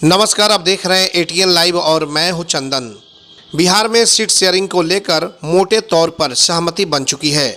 नमस्कार, आप देख रहे हैं एटीएन लाइव और मैं हूं चंदन। बिहार में सीट शेयरिंग को लेकर मोटे तौर पर सहमति बन चुकी है।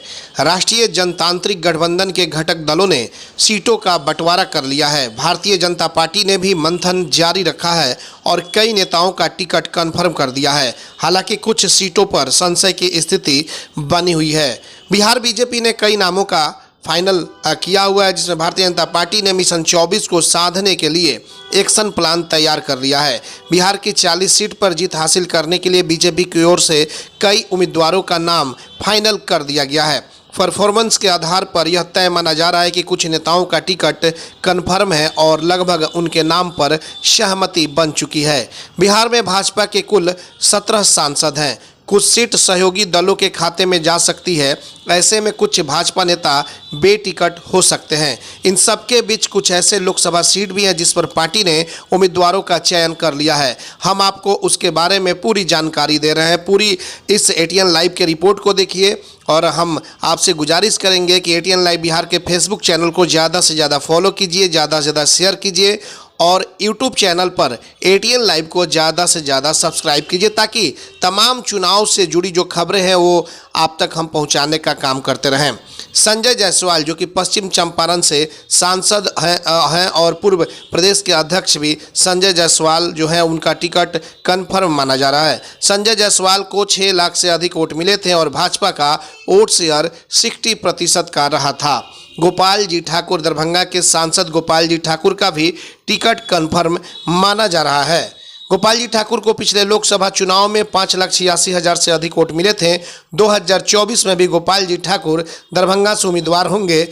राष्ट्रीय जनतांत्रिक गठबंधन के घटक दलों ने सीटों का बंटवारा कर लिया है। भारतीय जनता पार्टी ने भी मंथन जारी रखा है और कई नेताओं का टिकट कन्फर्म कर दिया है। हालांकि कुछ सीटों पर संशय की स्थिति बनी हुई है। बिहार बीजेपी ने कई नामों का फाइनल किया हुआ है, जिसमें भारतीय जनता पार्टी ने मिशन 24 को साधने के लिए एक्शन प्लान तैयार कर लिया है। बिहार की 40 सीट पर जीत हासिल करने के लिए बीजेपी की ओर से कई उम्मीदवारों का नाम फाइनल कर दिया गया है। परफॉर्मेंस के आधार पर यह तय माना जा रहा है कि कुछ नेताओं का टिकट कन्फर्म है और लगभग उनके नाम पर सहमति बन चुकी है। बिहार में भाजपा के कुल 17 सांसद हैं। कुछ सीट सहयोगी दलों के खाते में जा सकती है। ऐसे में कुछ भाजपा नेता बेटिकट हो सकते हैं। इन सबके बीच कुछ ऐसे लोकसभा सीट भी हैं जिस पर पार्टी ने उम्मीदवारों का चयन कर लिया है। हम आपको उसके बारे में पूरी जानकारी दे रहे हैं। पूरी इस एटीएन लाइव के रिपोर्ट को देखिए और हम आपसे गुजारिश करेंगे कि एटीएन लाइव बिहार के फेसबुक चैनल को ज़्यादा से ज़्यादा फॉलो कीजिए, ज़्यादा से ज़्यादा शेयर कीजिए और यूट्यूब चैनल पर एटीएन लाइव को ज़्यादा से ज़्यादा सब्सक्राइब कीजिए, ताकि तमाम चुनाव से जुड़ी जो खबरें हैं वो आप तक हम पहुंचाने का काम करते रहें। संजय जायसवाल जो कि पश्चिम चंपारण से सांसद हैं और पूर्व प्रदेश के अध्यक्ष भी संजय जायसवाल जो है, उनका टिकट कन्फर्म माना जा रहा है। संजय जायसवाल को 6 लाख से अधिक वोट मिले थे और भाजपा का वोट शेयर 60% का रहा था। गोपाल जी ठाकुर, दरभंगा के सांसद गोपाल जी ठाकुर का भी टिकट कन्फर्म माना जा रहा है। गोपाल जी ठाकुर को पिछले लोकसभा चुनाव में 5,86,000 से अधिक वोट मिले थे। 2024 में भी गोपाल जी ठाकुर दरभंगा से उम्मीदवार होंगे।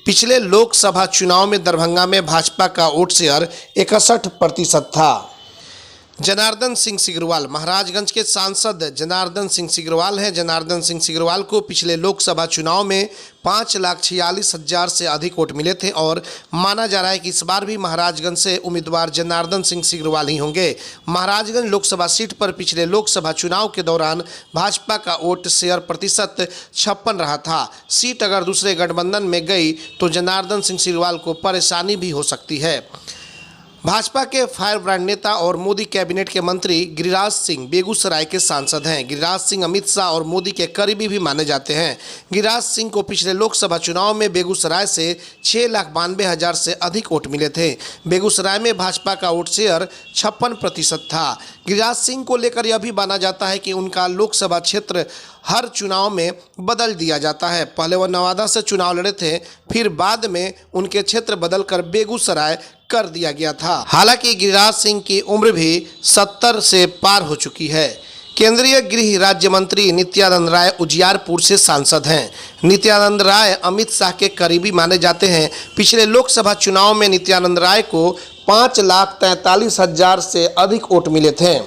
पिछले लोकसभा चुनाव में दरभंगा में भाजपा का वोट शेयर 61% था। जनार्दन सिंह सिग्रीवाल, महाराजगंज के सांसद जनार्दन सिंह सिग्रीवाल हैं। जनार्दन सिंह सिग्रीवाल को पिछले लोकसभा चुनाव में 5,46,000 से अधिक वोट मिले थे और माना जा रहा है कि इस बार भी महाराजगंज से उम्मीदवार जनार्दन सिंह सिग्रीवाल ही होंगे। महाराजगंज लोकसभा सीट पर पिछले लोकसभा चुनाव के दौरान भाजपा का वोट शेयर प्रतिशत 56 रहा था। सीट अगर दूसरे गठबंधन में गई तो जनार्दन सिंह सिग्रीवाल को परेशानी भी हो सकती है। भाजपा के फायर ब्रांड नेता और मोदी कैबिनेट के मंत्री गिरिराज सिंह बेगूसराय के सांसद हैं। गिरिराज सिंह अमित शाह और मोदी के करीबी भी माने जाते हैं। गिरिराज सिंह को पिछले लोकसभा चुनाव में बेगूसराय से 6,92,000 से अधिक वोट मिले थे। बेगूसराय में भाजपा का वोट शेयर 56% था। गिरिराज सिंह को लेकर यह भी माना जाता है कि उनका लोकसभा क्षेत्र हर चुनाव में बदल दिया जाता है। पहले वह नवादा से चुनाव लड़े थे, फिर बाद में उनके क्षेत्र बदलकर बेगूसराय कर दिया गया था। हालांकि गिरिराज सिंह की उम्र भी 70 से पार हो चुकी है। केंद्रीय गृह राज्य मंत्री नित्यानंद राय उजियारपुर से सांसद हैं। नित्यानंद राय अमित शाह के करीबी माने जाते हैं। पिछले लोकसभा चुनाव में नित्यानंद राय को 5,43,000 से अधिक वोट मिले थे।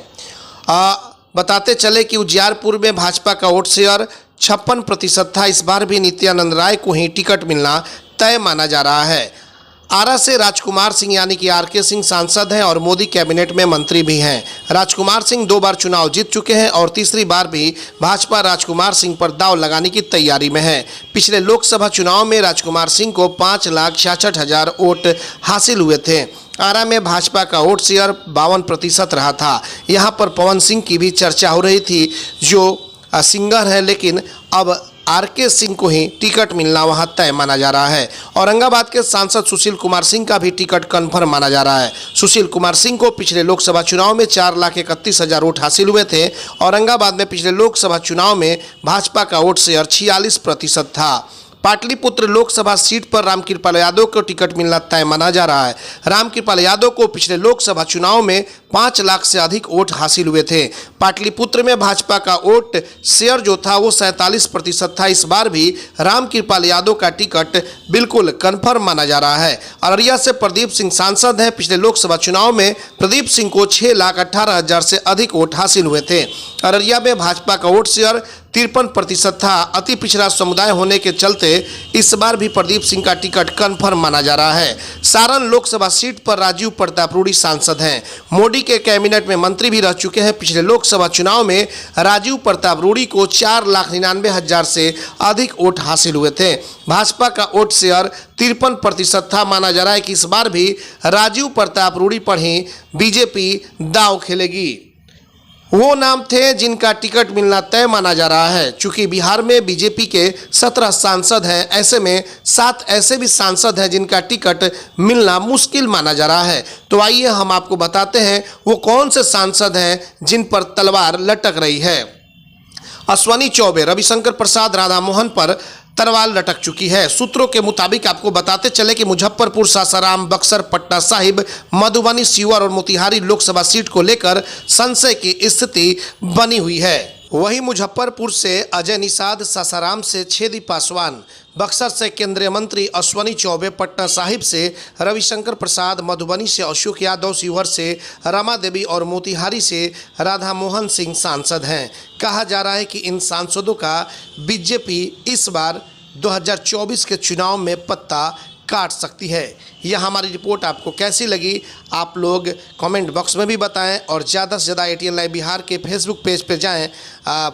बताते चले कि उजियारपुर में भाजपा का वोट शेयर 56% था। इस बार भी नित्यानंद राय को ही टिकट मिलना तय माना जा रहा है। आरा से राजकुमार सिंह यानी कि आरके सिंह सांसद हैं और मोदी कैबिनेट में मंत्री भी हैं। राजकुमार सिंह 2 बार चुनाव जीत चुके हैं और तीसरी बार भी भाजपा राजकुमार सिंह पर दांव लगाने की तैयारी में है। पिछले लोकसभा चुनाव में राजकुमार सिंह को 5,66,000 वोट हासिल हुए थे। आरा में भाजपा का वोट शेयर 52% रहा था। यहाँ पर पवन सिंह की भी चर्चा हो रही थी, जो सिंगर है, लेकिन अब आरके सिंह को ही टिकट मिलना वहां तय माना जा रहा है। औरंगाबाद के सांसद सुशील कुमार सिंह का भी टिकट कन्फर्म माना जा रहा है। सुशील कुमार सिंह को पिछले लोकसभा चुनाव में 4,31,000 वोट हासिल हुए थे। औरंगाबाद में पिछले लोकसभा चुनाव में भाजपा का वोट शेयर 46% था। पाटलिपुत्र लोकसभा सीट पर रामकृपाल यादव को टिकट मिलना तय माना जा रहा है। रामकृपाल यादव को पिछले लोकसभा चुनाव में 5 लाख से अधिक वोट हासिल हुए थे। पाटलिपुत्र में भाजपा का वोट शेयर जो था वो 47% था। इस बार भी रामकृपाल यादव का टिकट बिल्कुल कन्फर्म माना जा रहा है। अररिया से प्रदीप सिंह सांसद हैं। पिछले लोकसभा चुनाव में प्रदीप सिंह को 6,18,000 से अधिक वोट हासिल हुए थे। अररिया में भाजपा का वोट शेयर 53% था। अति पिछड़ा समुदाय होने के चलते इस बार भी प्रदीप सिंह का टिकट कन्फर्म माना जा रहा है। सारण लोकसभा सीट पर राजीव प्रताप रूडी सांसद हैं। मोदी के कैबिनेट में मंत्री भी रह चुके हैं। पिछले लोकसभा चुनाव में राजीव प्रताप रूडी को 4,99,000 से अधिक वोट हासिल हुए थे। भाजपा का वोट शेयर 53% था। माना जा रहा है कि इस बार भी राजीव प्रताप रूडी पर ही बीजेपी दांव खेलेगी। वो नाम थे जिनका टिकट मिलना तय माना जा रहा है। चूंकि बिहार में बीजेपी के 17 सांसद हैं, ऐसे में 7 ऐसे भी सांसद हैं जिनका टिकट मिलना मुश्किल माना जा रहा है। तो आइए हम आपको बताते हैं वो कौन से सांसद हैं जिन पर तलवार लटक रही है। अश्विनी चौबे, रविशंकर प्रसाद, राधा मोहन पर तलवार लटक चुकी है। सूत्रों के मुताबिक आपको बताते चले कि मुजफ्फरपुर, सासाराम, बक्सर, पटना साहिब, मधुबनी, शिवहर और मोतिहारी लोकसभा सीट को लेकर संशय की स्थिति बनी हुई है। वहीं मुजफ्फरपुर से अजय निषाद, सासाराम से छेदी पासवान, बक्सर से केंद्रीय मंत्री अश्विनी चौबे, पटना साहिब से रविशंकर प्रसाद, मधुबनी से अशोक यादव, शिवहर से रमा देवी और मोतिहारी से राधा मोहन सिंह सांसद हैं। कहा जा रहा है कि इन सांसदों का बीजेपी इस बार 2024 के चुनाव में पत्ता काट सकती है। यह हमारी रिपोर्ट आपको कैसी लगी आप लोग कमेंट बॉक्स में भी बताएं और ज़्यादा से ज़्यादा एटीएन लाइव बिहार के फेसबुक पेज पे जाएं,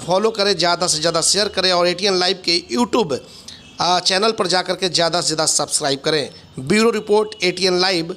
फॉलो करें, ज़्यादा से ज़्यादा शेयर करें और एटीएन लाइव के यूट्यूब चैनल पर जाकर के ज़्यादा से ज़्यादा सब्सक्राइब करें। Bureau report ATN live.